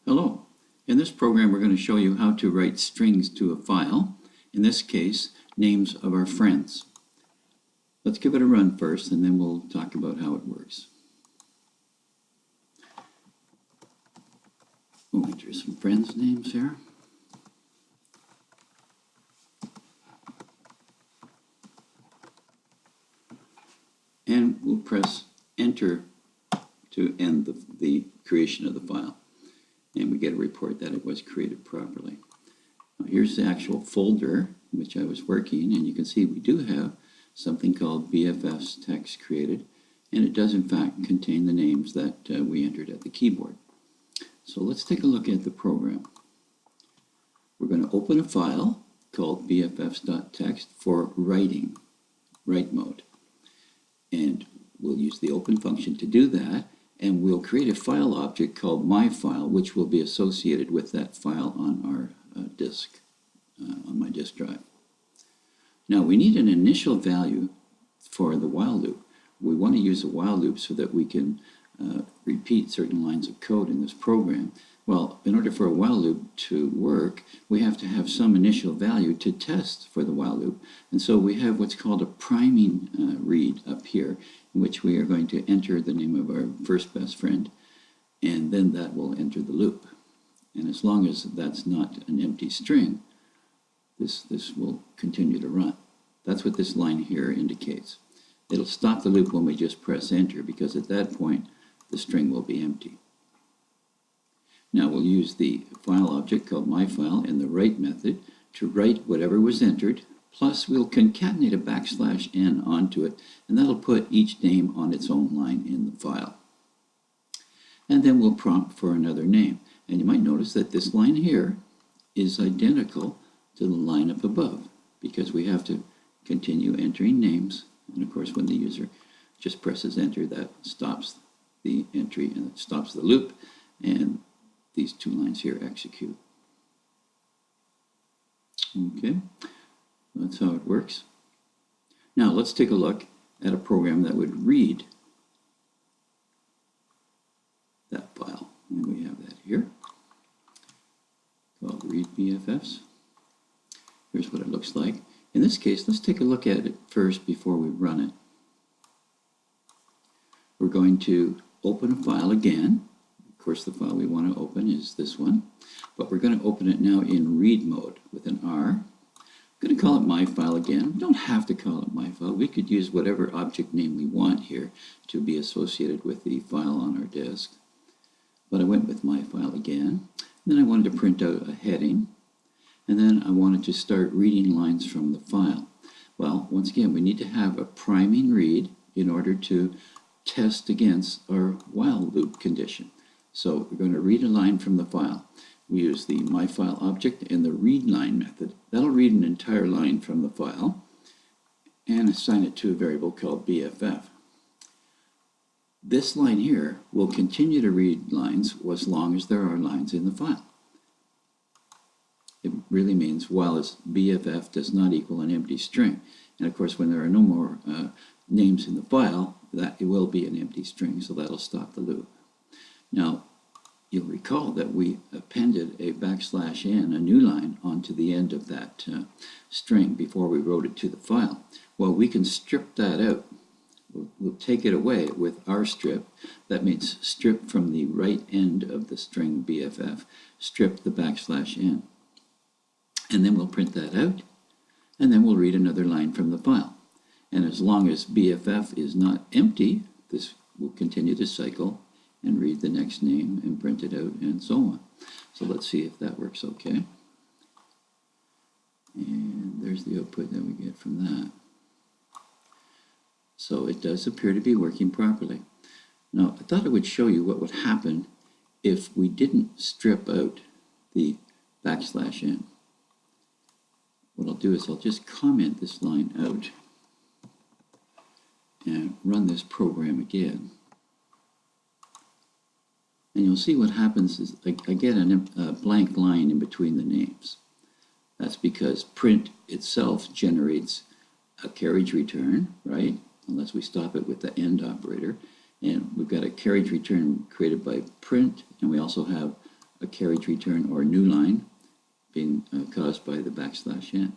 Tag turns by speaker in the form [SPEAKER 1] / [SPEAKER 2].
[SPEAKER 1] Hello. In this program we're going to show you how to write strings to a file, in this case names of our friends. Let's give it a run first and then we'll talk about how it works. We'll enter some friends' names here. And we'll press enter to end the creation of the file. And we get a report that it was created properly. Now, here's the actual folder in which I was working, and you can see we do have something called BFF's text created, and it does in fact contain the names that we entered at the keyboard. So let's take a look at the program. We're going to open a file called bffs.txt for writing, write mode. And we'll use the open function to do that, and we'll create a file object called myFile, which will be associated with that file on our disk, on my disk drive. Now we need an initial value for the while loop. We want to use a while loop so that we can repeat certain lines of code in this program. Well, in order for a while loop to work, we have to have some initial value to test for the while loop. And so we have what's called a priming read up here, in which we are going to enter the name of our first best friend, and then that will enter the loop. And as long as that's not an empty string, this will continue to run. That's what this line here indicates. It'll stop the loop when we just press enter, because at that point the string will be empty. Now we'll use the file object called myFile and the write method to write whatever was entered, plus we'll concatenate a \n onto it, and that'll put each name on its own line in the file. And then we'll prompt for another name. And you might notice that this line here is identical to the line up above, because we have to continue entering names. And of course when the user just presses enter, that stops the entry and it stops the loop, and these two lines here execute. Okay, that's how it works. Now let's take a look at a program that would read that file. And we have that here, called read BFFs. Here's what it looks like. In this case, let's take a look at it first before we run it. We're going to open a file again. Of course, the file we want to open is this one, but we're going to open it now in read mode with an R. I'm going to call it myFile again. We don't have to call it myFile. We could use whatever object name we want here to be associated with the file on our disk. But I went with myFile again. Then I wanted to print out a heading, and then I wanted to start reading lines from the file. Well, once again, we need to have a priming read in order to test against our while loop condition. So we're going to read a line from the file. We use the myFile object and the readLine method. That'll read an entire line from the file and assign it to a variable called BFF. This line here will continue to read lines as long as there are lines in the file. It really means while BFF does not equal an empty string. And of course when there are no more names in the file, that it will be an empty string, so that'll stop the loop. Now, you'll recall that we appended a \n, a new line, onto the end of that string before we wrote it to the file. Well, we can strip that out. We'll take it away with rstrip. That means strip from the right end of the string BFF, strip the \n. And then we'll print that out, and then we'll read another line from the file. And as long as BFF is not empty, this will continue to cycle and read the next name and print it out and so on. So let's see if that works okay. And there's the output that we get from that. So it does appear to be working properly. Now I thought I would show you what would happen if we didn't strip out the \n. What I'll do is I'll just comment this line out and run this program again. And you'll see what happens is I get a blank line in between the names. That's because print itself generates a carriage return, right? Unless we stop it with the AND operator. And we've got a carriage return created by print, and we also have a carriage return or new line being caused by the backslash n.